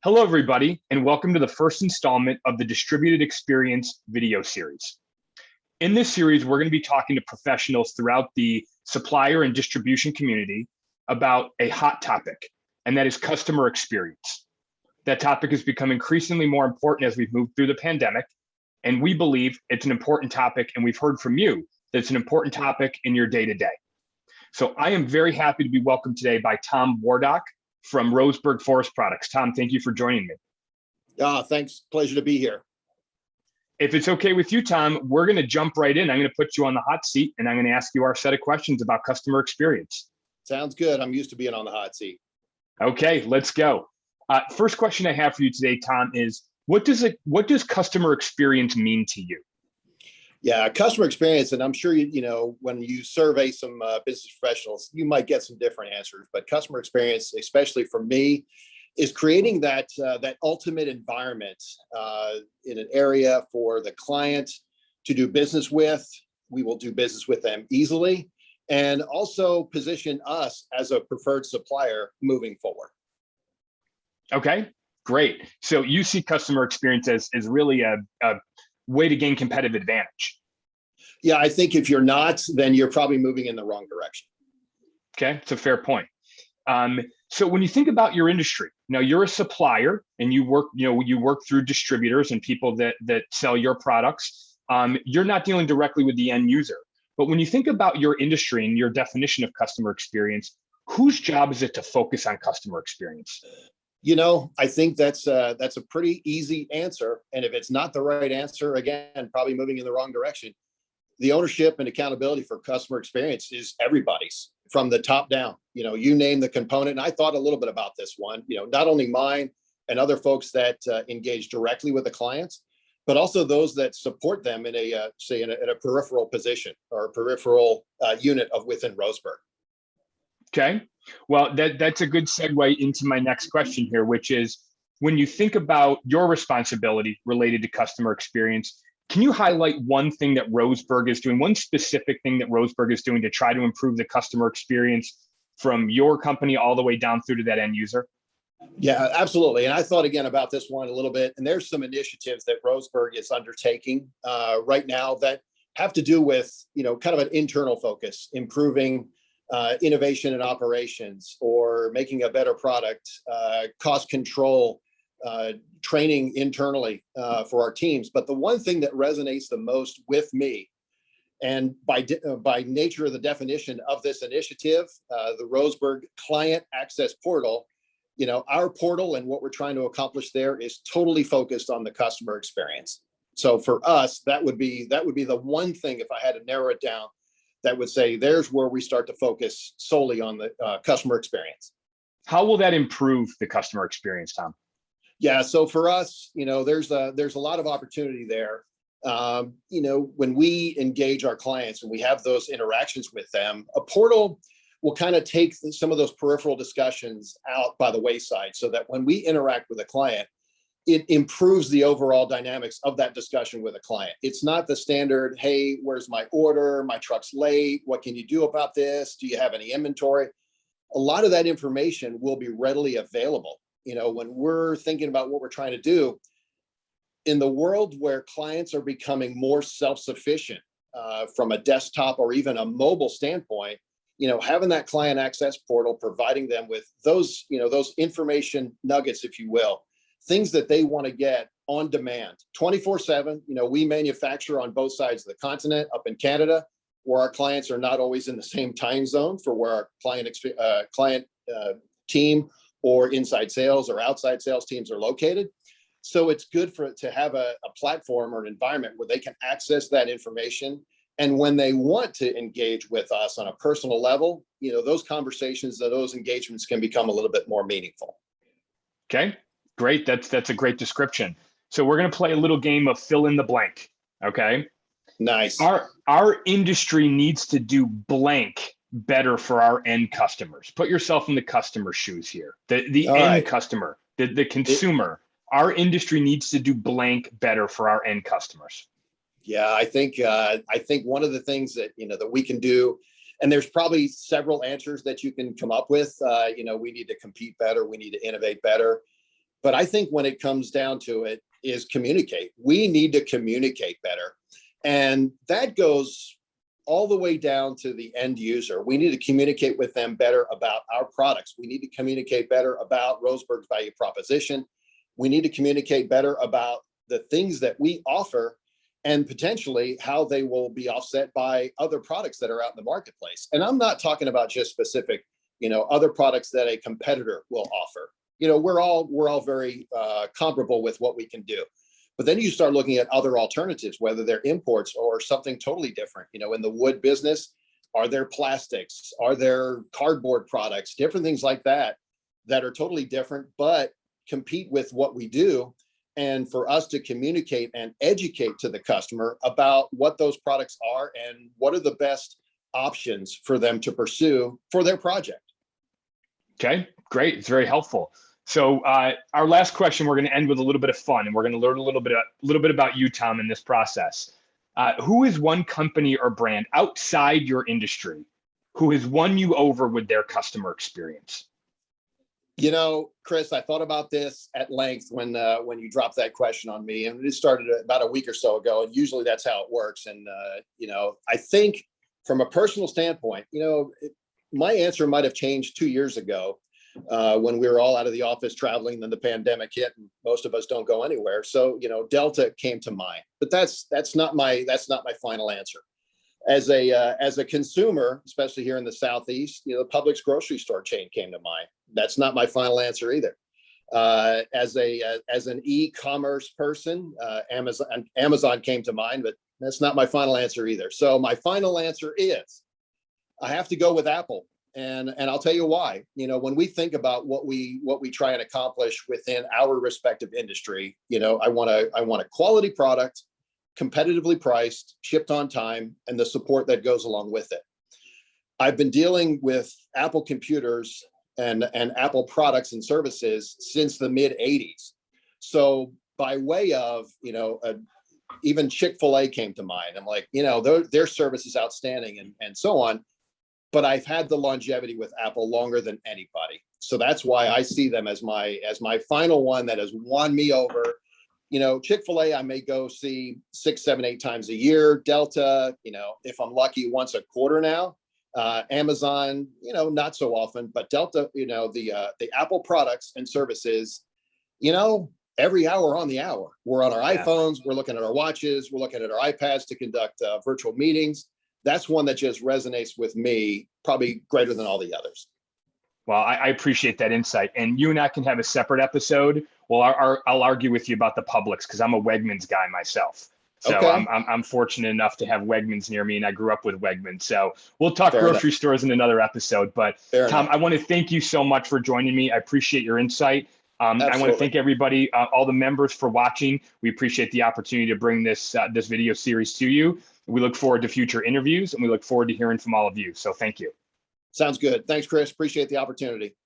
Hello, everybody, and welcome to the first installment of the Distributed Experience video series. In this series, we're going to be talking to professionals throughout the supplier and distribution community about a hot topic, and that is customer experience. That topic has become increasingly more important as we've moved through the pandemic, and we believe it's an important topic, and we've heard from you that it's an important topic in your day-to-day. So I am very happy to be welcomed today by Tom Wardach from Roseburg Forest Products. Tom, thank you for joining me. Thanks. Pleasure to be here. If it's okay with you, Tom, we're going to jump right in. I'm going to put you on the hot seat, and I'm going to ask you our set of questions about customer experience. Sounds good. I'm used to being on the hot seat. Okay, let's go. First question I have for you today, Tom, is what does customer experience mean to you? Yeah, customer experience, and I'm sure when you survey some business professionals, you might get some different answers. But customer experience, especially for me, is creating that ultimate environment in an area for the client to do business with. We will do business with them easily, and also position us as a preferred supplier moving forward. Okay, great. So you see customer experience as really a way to gain competitive advantage. Yeah, I think if you're not, then you're probably moving in the wrong direction. Okay, it's a fair point. So when you think about your industry, now you're a supplier and you work through distributors and people that sell your products. You're not dealing directly with the end user. But when you think about your industry and your definition of customer experience, whose job is it to focus on customer experience? I think that's a pretty easy answer. And if it's not the right answer, again, probably moving in the wrong direction. The ownership and accountability for customer experience is everybody's from the top down. You name the component. And I thought a little bit about this one, not only mine and other folks that engage directly with the clients, but also those that support them in a peripheral position or a peripheral unit within Roseburg. Okay. Well, that's a good segue into my next question here, which is when you think about your responsibility related to customer experience, can you highlight one thing that Roseburg is doing, one specific thing that Roseburg is doing to try to improve the customer experience from your company all the way down through to that end user? Yeah, absolutely. And I thought again about this one a little bit, and there's some initiatives that Roseburg is undertaking right now that have to do with, kind of an internal focus, improving innovation and operations, or making a better product, cost control, training internally for our teams. But the one thing that resonates the most with me, and by nature of the definition of this initiative, the Roseburg Client Access Portal, our portal and what we're trying to accomplish there is totally focused on the customer experience. So for us, that would be the one thing, if I had to narrow it down, that would say there's where we start to focus solely on the customer experience. How will that improve the customer experience, Tom? Yeah, so for us, there's a lot of opportunity there. When we engage our clients and we have those interactions with them, a portal will kind of take some of those peripheral discussions out by the wayside, so that when we interact with a client, it improves the overall dynamics of that discussion with a client. It's not the standard, hey, where's my order? My truck's late. What can you do about this? Do you have any inventory? A lot of that information will be readily available. When we're thinking about what we're trying to do in the world where clients are becoming more self-sufficient from a desktop or even a mobile standpoint, having that client access portal, providing them with those information nuggets, if you will, things that they want to get on demand 24/7. We manufacture on both sides of the continent, up in Canada, where our clients are not always in the same time zone for where our client team or inside sales or outside sales teams are located. So it's good to have a platform or an environment where they can access that information. And when they want to engage with us on a personal level, those conversations, those engagements can become a little bit more meaningful. Okay, great. That's a great description. So we're going to play a little game of fill in the blank. Okay. Nice. Our industry needs to do blank better for our end customers. Put yourself in the customer's shoes here. The end customer, the consumer. Our industry needs to do blank better for our end customers. Yeah, I think one of the things that that we can do, and there's probably several answers that you can come up with. We need to compete better. We need to innovate better. But I think when it comes down to it is communicate. We need to communicate better. And that goes all the way down to the end user. We need to communicate with them better about our products. We need to communicate better about Roseburg's value proposition. We need to communicate better about the things that we offer and potentially how they will be offset by other products that are out in the marketplace. And I'm not talking about just specific, other products that a competitor will offer. We're all very comparable with what we can do. But then you start looking at other alternatives, whether they're imports or something totally different. In the wood business, are there plastics? Are there cardboard products? Different things like that that are totally different, but compete with what we do. And for us to communicate and educate to the customer about what those products are and what are the best options for them to pursue for their project. Okay, great. It's very helpful. So our last question, we're going to end with a little bit of fun, and we're going to learn a little bit about you, Tom, in this process. Who is one company or brand outside your industry who has won you over with their customer experience? Chris, I thought about this at length when you dropped that question on me, and it started about a week or so ago. And usually that's how it works. And I think from a personal standpoint, my answer might have changed 2 years ago. When we were all out of the office traveling, then the pandemic hit and most of us don't go anywhere. So, Delta came to mind, but that's not my final answer. As a consumer, especially here in the Southeast, the Publix grocery store chain came to mind. That's not my final answer either. As an e-commerce person, Amazon came to mind, but that's not my final answer either. So my final answer is I have to go with Apple. And I'll tell you why. When we think about what we try and accomplish within our respective industry, I want a quality product, competitively priced, shipped on time, and the support that goes along with it. I've been dealing with Apple computers and Apple products and services since the mid 80s. So by way of, even Chick-fil-A came to mind. I'm like, their service is outstanding and so on. But I've had the longevity with Apple longer than anybody. So that's why I see them as my final one that has won me over. Chick-fil-A, I may go see 6, 7, 8 times a year. Delta, if I'm lucky, once a quarter now. Amazon, not so often, but Delta, the Apple products and services, every hour on the hour. We're on our iPhones, we're looking at our watches, we're looking at our iPads to conduct virtual meetings. That's one that just resonates with me, probably greater than all the others. Well, I appreciate that insight. And you and I can have a separate episode. Well, I'll argue with you about the Publix because I'm a Wegmans guy myself. So okay. I'm fortunate enough to have Wegmans near me, and I grew up with Wegmans. So we'll talk grocery stores in another episode. But Tom, I want to thank you so much for joining me. I appreciate your insight. I want to thank everybody, all the members for watching. We appreciate the opportunity to bring this video series to you. We look forward to future interviews, and we look forward to hearing from all of you. So thank you. Sounds good. Thanks, Chris. Appreciate the opportunity.